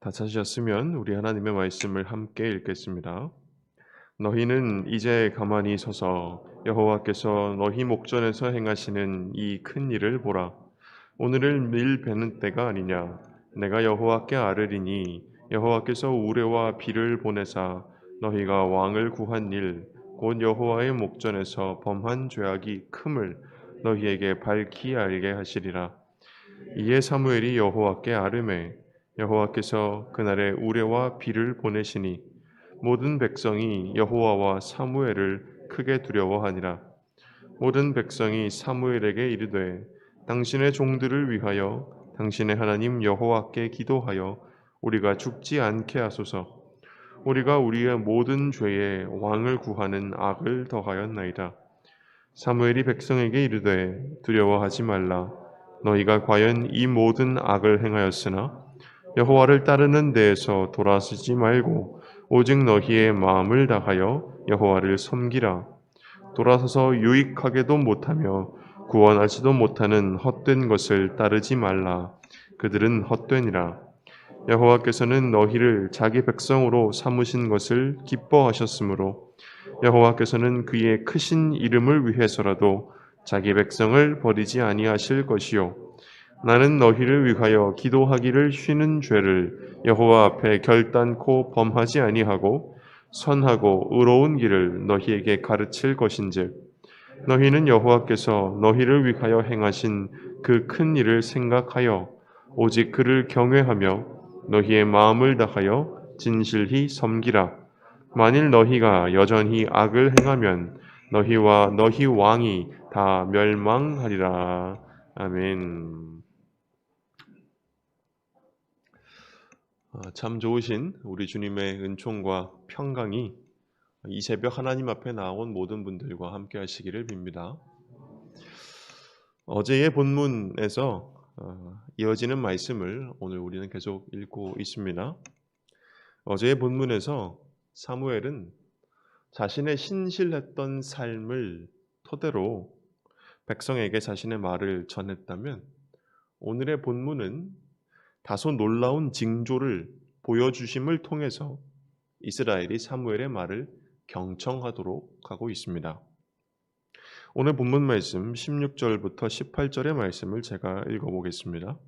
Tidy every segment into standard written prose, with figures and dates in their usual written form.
다 찾으셨으면 우리 하나님의 말씀을 함께 읽겠습니다. 너희는 이제 가만히 서서 여호와께서 너희 목전에서 행하시는 이 큰 일을 보라. 오늘을 밀 베는 때가 아니냐. 내가 여호와께 아뢰리니 여호와께서 우레와 비를 보내사 너희가 왕을 구한 일, 곧 여호와의 목전에서 범한 죄악이 큼을 너희에게 밝히 알게 하시리라. 이에 사무엘이 여호와께 아뢰매 여호와께서 그날에 우레와 비를 보내시니 모든 백성이 여호와와 사무엘을 크게 두려워하니라. 모든 백성이 사무엘에게 이르되 당신의 종들을 위하여 당신의 하나님 여호와께 기도하여 우리가 죽지 않게 하소서. 우리가 우리의 모든 죄에 왕을 구하는 악을 더하였나이다. 사무엘이 백성에게 이르되 두려워하지 말라. 너희가 과연 이 모든 악을 행하였으나 여호와를 따르는 데에서 돌아서지 말고 오직 너희의 마음을 다하여 여호와를 섬기라. 돌아서서 유익하게도 못하며 구원하지도 못하는 헛된 것을 따르지 말라. 그들은 헛되니라. 여호와께서는 너희를 자기 백성으로 삼으신 것을 기뻐하셨으므로 여호와께서는 그의 크신 이름을 위해서라도 자기 백성을 버리지 아니하실 것이요 나는 너희를 위하여 기도하기를 쉬는 죄를 여호와 앞에 결단코 범하지 아니하고 선하고 의로운 길을 너희에게 가르칠 것인즉 너희는 여호와께서 너희를 위하여 행하신 그 큰 일을 생각하여 오직 그를 경외하며 너희의 마음을 다하여 진실히 섬기라. 만일 너희가 여전히 악을 행하면 너희와 너희 왕이 다 멸망하리라. 아멘. 참 좋으신 우리 주님의 은총과 평강이 이 새벽 하나님 앞에 나온 모든 분들과 함께 하시기를 빕니다. 어제의 본문에서 이어지는 말씀을 오늘 우리는 계속 읽고 있습니다. 어제의 본문에서 사무엘은 자신의 신실했던 삶을 토대로 백성에게 자신의 말을 전했다면 오늘의 본문은 다소 놀라운 징조를 보여주심을 통해서 이스라엘이 사무엘의 말을 경청하도록 하고 있습니다. 오늘 본문 말씀 16절부터 18절의 말씀을 제가 읽어보겠습니다.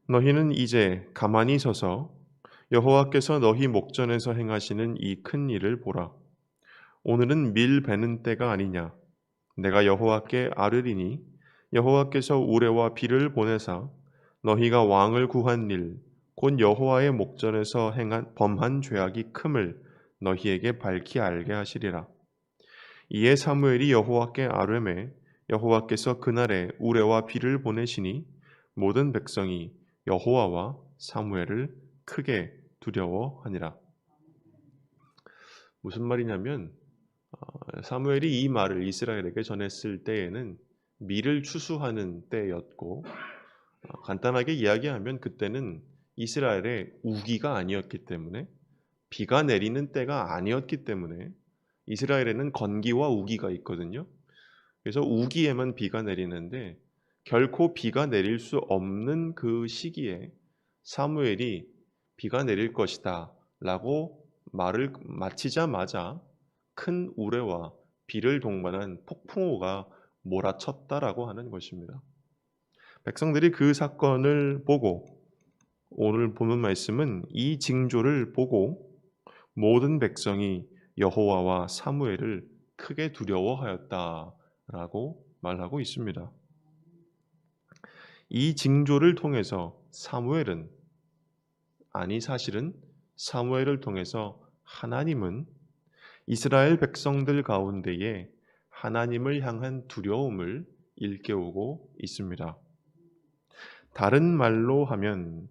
너희는 이제 가만히 서서 여호와께서 너희 목전에서 행하시는 이 큰 일을 보라. 오늘은 밀 베는 때가 아니냐. 내가 여호와께 아뢰리니 여호와께서 우레와 비를 보내사 너희가 왕을 구한 일, 곧 여호와의 목전에서 범한 죄악이 큼을 너희에게 밝히 알게 하시리라. 이에 사무엘이 여호와께 아뢰매 여호와께서 그날에 우레와 비를 보내시니 모든 백성이 여호와와 사무엘을 크게 두려워하니라. 무슨 말이냐면 사무엘이 이 말을 이스라엘에게 전했을 때에는 밀을 추수하는 때였고 간단하게 이야기하면 그때는 이스라엘의 우기가 아니었기 때문에 비가 내리는 때가 아니었기 때문에 이스라엘에는 건기와 우기가 있거든요. 그래서 우기에만 비가 내리는데 결코 비가 내릴 수 없는 그 시기에 사무엘이 비가 내릴 것이다 라고 말을 마치자마자 큰 우레와 비를 동반한 폭풍우가 몰아쳤다라고 하는 것입니다. 백성들이 그 사건을 보고 오늘 보는 말씀은 이 징조를 보고 모든 백성이 여호와와 사무엘을 크게 두려워하였다라고 말하고 있습니다. 이 징조를 통해서 사실은 사무엘을 통해서 하나님은 이스라엘 백성들 가운데에 하나님을 향한 두려움을 일깨우고 있습니다. 다른 말로 하면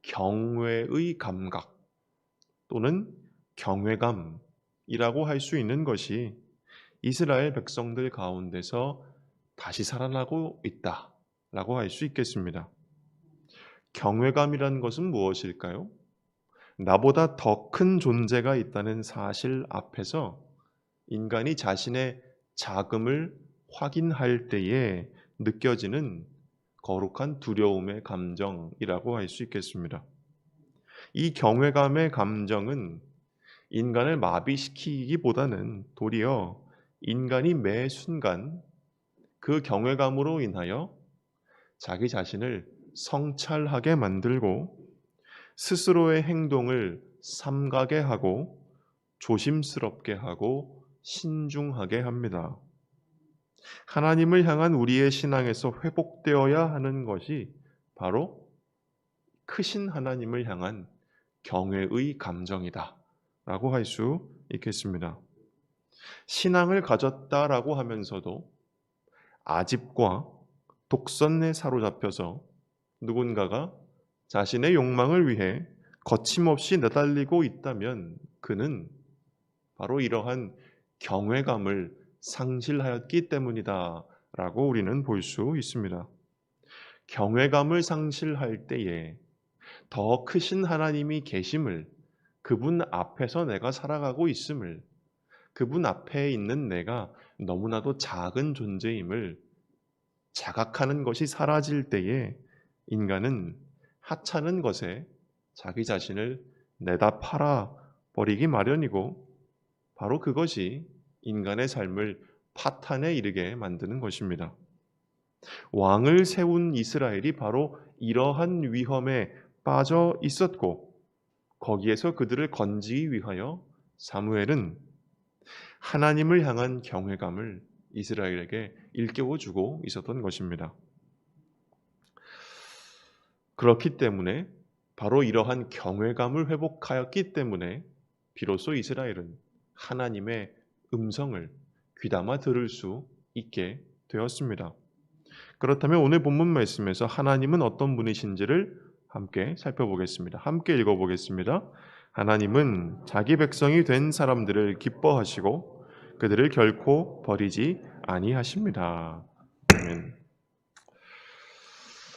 경외의 감각 또는 경외감이라고 할 수 있는 것이 이스라엘 백성들 가운데서 다시 살아나고 있다라고 할 수 있겠습니다. 경외감이란 것은 무엇일까요? 나보다 더 큰 존재가 있다는 사실 앞에서 인간이 자신의 작음을 확인할 때에 느껴지는 거룩한 두려움의 감정이라고 할 수 있겠습니다. 이 경외감의 감정은 인간을 마비시키기보다는 도리어 인간이 매 순간 그 경외감으로 인하여 자기 자신을 성찰하게 만들고 스스로의 행동을 삼가게 하고 조심스럽게 하고 신중하게 합니다. 하나님을 향한 우리의 신앙에서 회복되어야 하는 것이 바로 크신 하나님을 향한 경외의 감정이다 라고 할 수 있겠습니다. 신앙을 가졌다라고 하면서도 아집과 독선에 사로잡혀서 누군가가 자신의 욕망을 위해 거침없이 내달리고 있다면 그는 바로 이러한 경외감을 상실하였기 때문이다 라고 우리는 볼 수 있습니다. 경외감을 상실할 때에 더 크신 하나님이 계심을, 그분 앞에서 내가 살아가고 있음을, 그분 앞에 있는 내가 너무나도 작은 존재임을 자각하는 것이 사라질 때에 인간은 하찮은 것에 자기 자신을 내다 팔아 버리기 마련이고, 바로 그것이 인간의 삶을 파탄에 이르게 만드는 것입니다. 왕을 세운 이스라엘이 바로 이러한 위험에 빠져 있었고, 거기에서 그들을 건지기 위하여 사무엘은 하나님을 향한 경외감을 이스라엘에게 일깨워주고 있었던 것입니다. 그렇기 때문에 바로 이러한 경외감을 회복하였기 때문에 비로소 이스라엘은 하나님의 음성을 귀담아 들을 수 있게 되었습니다. 그렇다면 오늘 본문 말씀에서 하나님은 어떤 분이신지를 함께 살펴보겠습니다. 함께 읽어보겠습니다. 하나님은 자기 백성이 된 사람들을 기뻐하시고 그들을 결코 버리지 아니하십니다. 아멘.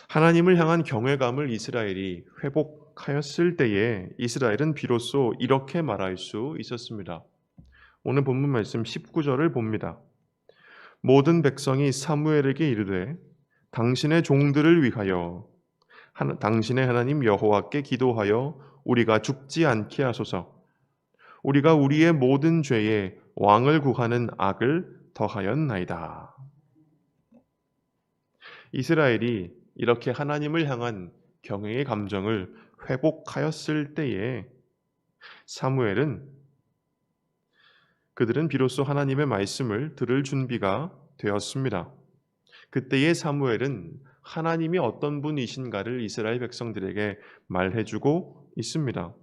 하나님을 향한 경외감을 이스라엘이 회복하였을 때에 이스라엘은 비로소 이렇게 말할 수 있었습니다. 오늘 본문 말씀 19절을 봅니다. 모든 백성이 사무엘에게 이르되 당신의 종들을 위하여 당신의 하나님 여호와께 기도하여 우리가 죽지 않게 하소서. 우리가 우리의 모든 죄에 왕을 구하는 악을 더하였나이다. 이스라엘이 이렇게 하나님을 향한 경외의 감정을 회복하였을 때에 그들은 비로소 하나님의 말씀을 들을 준비가 되었습니다. 그때의 사무엘은 하나님이 어떤 분이신가를 이스라엘 백성들에게 말해주고 있습니다.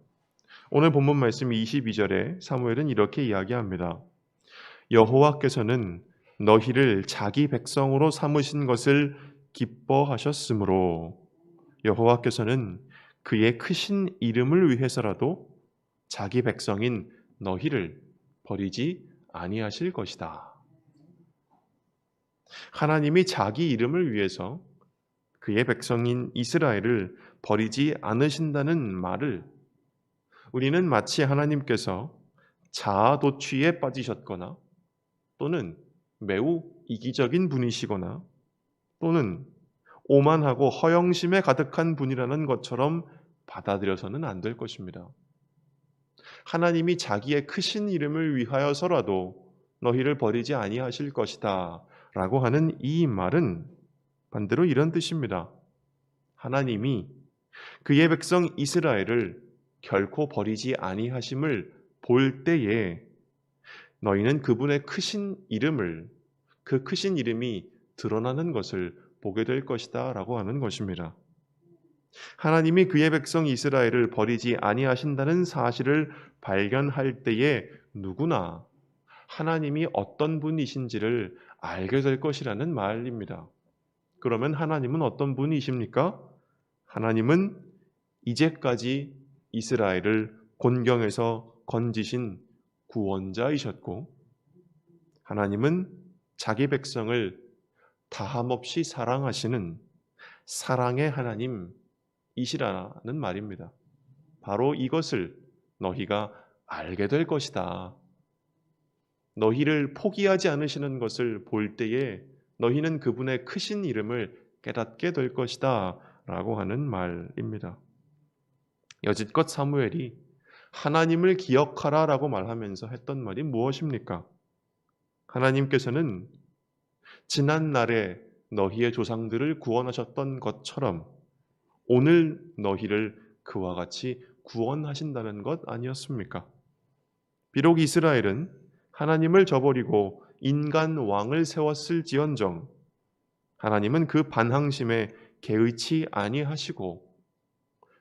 오늘 본문 말씀 22절에 사무엘은 이렇게 이야기합니다. 여호와께서는 너희를 자기 백성으로 삼으신 것을 기뻐하셨으므로 여호와께서는 그의 크신 이름을 위해서라도 자기 백성인 너희를 버리지 아니하실 것이다. 하나님이 자기 이름을 위해서 그의 백성인 이스라엘을 버리지 않으신다는 말을 우리는 마치 하나님께서 자아도취에 빠지셨거나 또는 매우 이기적인 분이시거나 또는 오만하고 허영심에 가득한 분이라는 것처럼 받아들여서는 안 될 것입니다. 하나님이 자기의 크신 이름을 위하여서라도 너희를 버리지 아니하실 것이다 라고 하는 이 말은 반대로 이런 뜻입니다. 하나님이 그의 백성 이스라엘을 결코 버리지 아니하심을 볼 때에 너희는 그분의 크신 이름을, 그 크신 이름이 드러나는 것을 보게 될 것이다 라고 하는 것입니다. 하나님이 그의 백성 이스라엘을 버리지 아니하신다는 사실을 발견할 때에 누구나 하나님이 어떤 분이신지를 알게 될 것이라는 말입니다. 그러면 하나님은 어떤 분이십니까? 하나님은 이제까지 이스라엘을 곤경에서 건지신 구원자이셨고, 하나님은 자기 백성을 다함없이 사랑하시는 사랑의 하나님이시라는 말입니다. 바로 이것을 너희가 알게 될 것이다. 너희를 포기하지 않으시는 것을 볼 때에 너희는 그분의 크신 이름을 깨닫게 될 것이다 라고 하는 말입니다. 여지껏 사무엘이 하나님을 기억하라라고 말하면서 했던 말이 무엇입니까? 하나님께서는 지난 날에 너희의 조상들을 구원하셨던 것처럼 오늘 너희를 그와 같이 구원하신다는 것 아니었습니까? 비록 이스라엘은 하나님을 저버리고 인간 왕을 세웠을지언정 하나님은 그 반항심에 개의치 아니하시고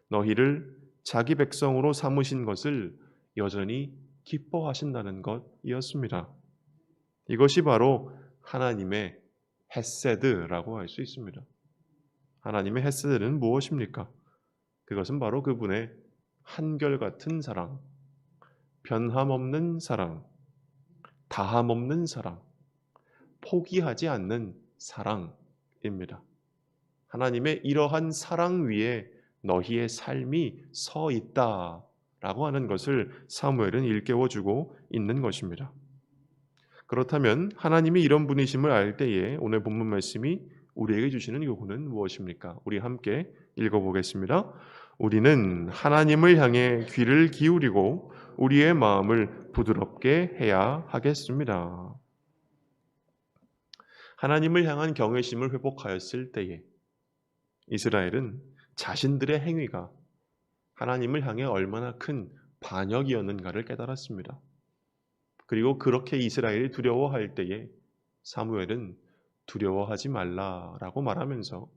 너희를 자기 백성으로 삼으신 것을 여전히 기뻐하신다는 것이었습니다. 이것이 바로 하나님의 헤세드라고 할 수 있습니다. 하나님의 헤세드는 무엇입니까? 그것은 바로 그분의 한결같은 사랑, 변함없는 사랑, 다함없는 사랑, 포기하지 않는 사랑입니다. 하나님의 이러한 사랑 위에 너희의 삶이 서 있다라고 하는 것을 사무엘은 일깨워주고 있는 것입니다. 그렇다면 하나님이 이런 분이심을 알 때에 오늘 본문 말씀이 우리에게 주시는 요구는 무엇입니까? 우리 함께 읽어보겠습니다. 우리는 하나님을 향해 귀를 기울이고 우리의 마음을 부드럽게 해야 하겠습니다. 하나님을 향한 경외심을 회복하였을 때에 이스라엘은 자신들의 행위가 하나님을 향해 얼마나 큰 반역이었는가를 깨달았습니다. 그리고 그렇게 이스라엘이 두려워할 때에 사무엘은 두려워하지 말라라고 말하면서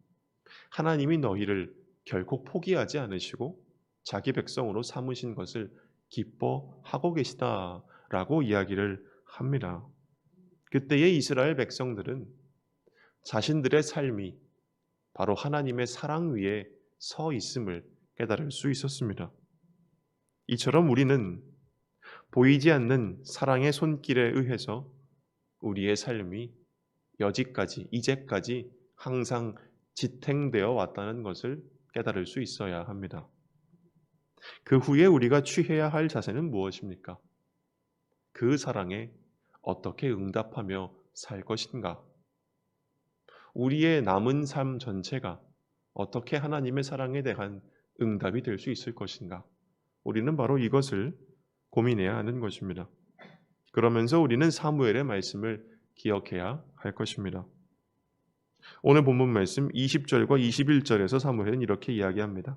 하나님이 너희를 결코 포기하지 않으시고 자기 백성으로 삼으신 것을 기뻐하고 계시다라고 이야기를 합니다. 그때의 이스라엘 백성들은 자신들의 삶이 바로 하나님의 사랑 위에 서 있음을 깨달을 수 있었습니다. 이처럼 우리는 보이지 않는 사랑의 손길에 의해서 우리의 삶이 여지까지, 이제까지 항상 지탱되어 왔다는 것을 깨달을 수 있어야 합니다. 그 후에 우리가 취해야 할 자세는 무엇입니까? 그 사랑에 어떻게 응답하며 살 것인가? 우리의 남은 삶 전체가 어떻게 하나님의 사랑에 대한 응답이 될 수 있을 것인가? 우리는 바로 이것을 고민해야 하는 것입니다. 그러면서 우리는 사무엘의 말씀을 기억해야 할 것입니다. 오늘 본문 말씀 20절과 21절에서 사무엘은 이렇게 이야기합니다.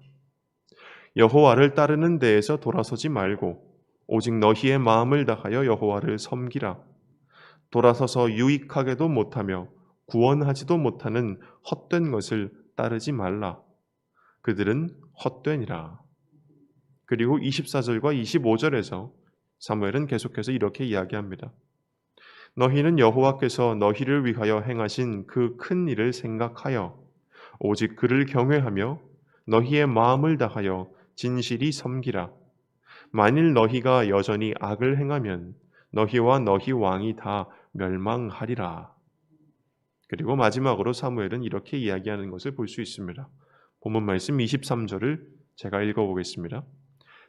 여호와를 따르는 데에서 돌아서지 말고 오직 너희의 마음을 다하여 여호와를 섬기라. 돌아서서 유익하게도 못하며 구원하지도 못하는 헛된 것을 따르지 말라. 그들은 헛되니라. 그리고 24절과 25절에서 사무엘은 계속해서 이렇게 이야기합니다. 너희는 여호와께서 너희를 위하여 행하신 그 큰 일을 생각하여 오직 그를 경외하며 너희의 마음을 다하여 진실이 섬기라. 만일 너희가 여전히 악을 행하면 너희와 너희 왕이 다 멸망하리라. 그리고 마지막으로 사무엘은 이렇게 이야기하는 것을 볼 수 있습니다. 본문 말씀 23절을 제가 읽어보겠습니다.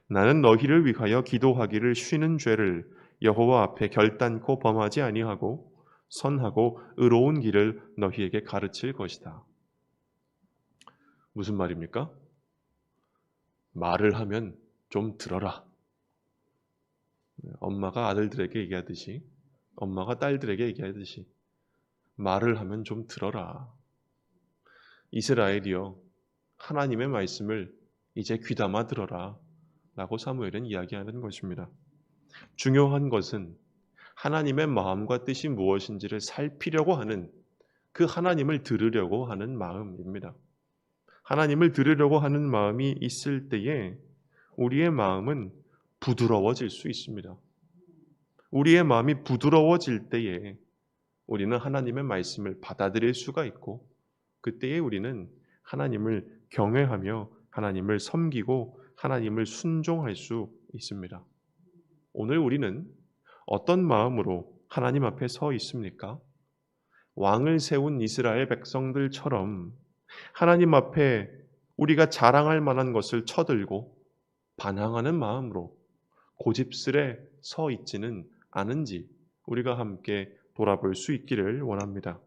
나는 너희를 위하여 기도하기를 쉬는 죄를 여호와 앞에 결단코 범하지 아니하고 선하고 의로운 길을 너희에게 가르칠 것이다. 무슨 말입니까? 말을 하면 좀 들어라. 엄마가 아들들에게 얘기하듯이, 엄마가 딸들에게 얘기하듯이 말을 하면 좀 들어라. 이스라엘이여, 하나님의 말씀을 이제 귀담아 들어라 라고 사무엘은 이야기하는 것입니다. 중요한 것은 하나님의 마음과 뜻이 무엇인지를 살피려고 하는 그 하나님을 들으려고 하는 마음입니다. 하나님을 들으려고 하는 마음이 있을 때에 우리의 마음은 부드러워질 수 있습니다. 우리의 마음이 부드러워질 때에 우리는 하나님의 말씀을 받아들일 수가 있고 그때에 우리는 하나님을 경외하며 하나님을 섬기고 하나님을 순종할 수 있습니다. 오늘 우리는 어떤 마음으로 하나님 앞에 서 있습니까? 왕을 세운 이스라엘 백성들처럼 하나님 앞에 우리가 자랑할 만한 것을 쳐들고 반항하는 마음으로 고집스레 서 있지는 않은지 우리가 함께 돌아볼 수 있기를 원합니다.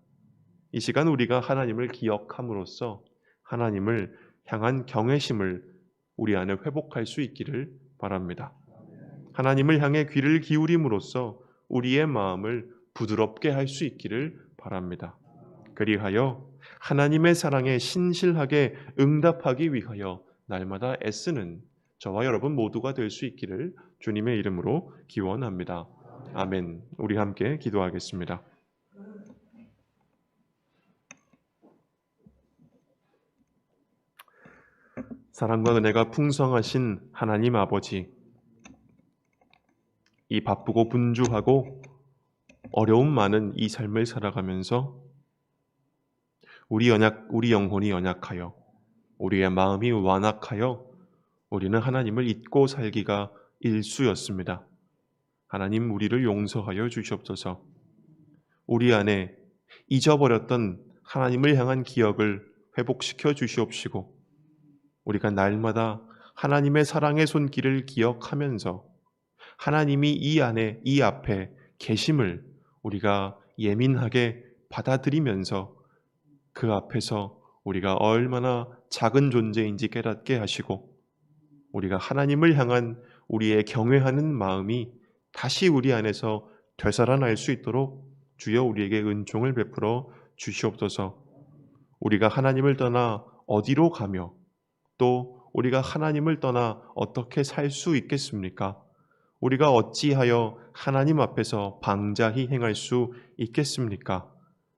이 시간 우리가 하나님을 기억함으로써 하나님을 향한 경외심을 우리 안에 회복할 수 있기를 바랍니다. 하나님을 향해 귀를 기울임으로써 우리의 마음을 부드럽게 할 수 있기를 바랍니다. 그리하여 하나님의 사랑에 신실하게 응답하기 위하여 날마다 애쓰는 저와 여러분 모두가 될 수 있기를 주님의 이름으로 기원합니다. 아멘. 우리 함께 기도하겠습니다. 사랑과 은혜가 풍성하신 하나님 아버지, 이 바쁘고 분주하고 어려움 많은 이 삶을 살아가면서 우리 영혼이 연약하여 우리의 마음이 완악하여 우리는 하나님을 잊고 살기가 일쑤였습니다. 하나님, 우리를 용서하여 주시옵소서. 우리 안에 잊어버렸던 하나님을 향한 기억을 회복시켜 주시옵시고 우리가 날마다 하나님의 사랑의 손길을 기억하면서 하나님이 이 앞에 계심을 우리가 예민하게 받아들이면서 그 앞에서 우리가 얼마나 작은 존재인지 깨닫게 하시고 우리가 하나님을 향한 우리의 경외하는 마음이 다시 우리 안에서 되살아날 수 있도록 주여 우리에게 은총을 베풀어 주시옵소서. 우리가 하나님을 떠나 어디로 가며 또 우리가 하나님을 떠나 어떻게 살 수 있겠습니까? 우리가 어찌하여 하나님 앞에서 방자히 행할 수 있겠습니까?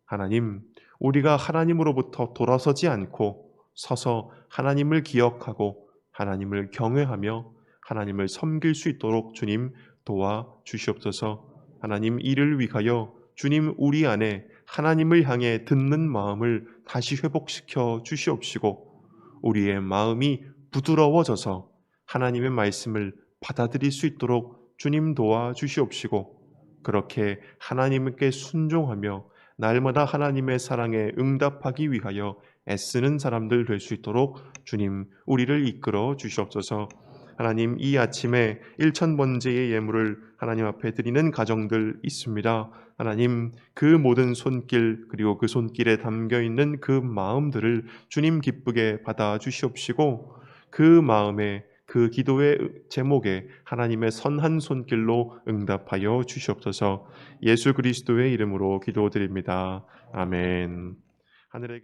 하나님, 우리가 하나님으로부터 돌아서지 않고 서서 하나님을 기억하고 하나님을 경외하며 하나님을 섬길 수 있도록 주님 도와 주시옵소서. 하나님, 이를 위하여 주님 우리 안에 하나님을 향해 듣는 마음을 다시 회복시켜 주시옵시고 우리의 마음이 부드러워져서 하나님의 말씀을 받아들일 수 있도록 주님 도와 주시옵시고 그렇게 하나님께 순종하며 날마다 하나님의 사랑에 응답하기 위하여 애쓰는 사람들 될 수 있도록 주님 우리를 이끌어 주시옵소서. 하나님, 이 아침에 1000번째의 예물을 하나님 앞에 드리는 가정들 있습니다. 하나님, 그 모든 손길 그리고 그 손길에 담겨있는 그 마음들을 주님 기쁘게 받아 주시옵시고 그 마음에 그 기도의 제목에 하나님의 선한 손길로 응답하여 주시옵소서. 예수 그리스도의 이름으로 기도드립니다. 아멘. 하늘의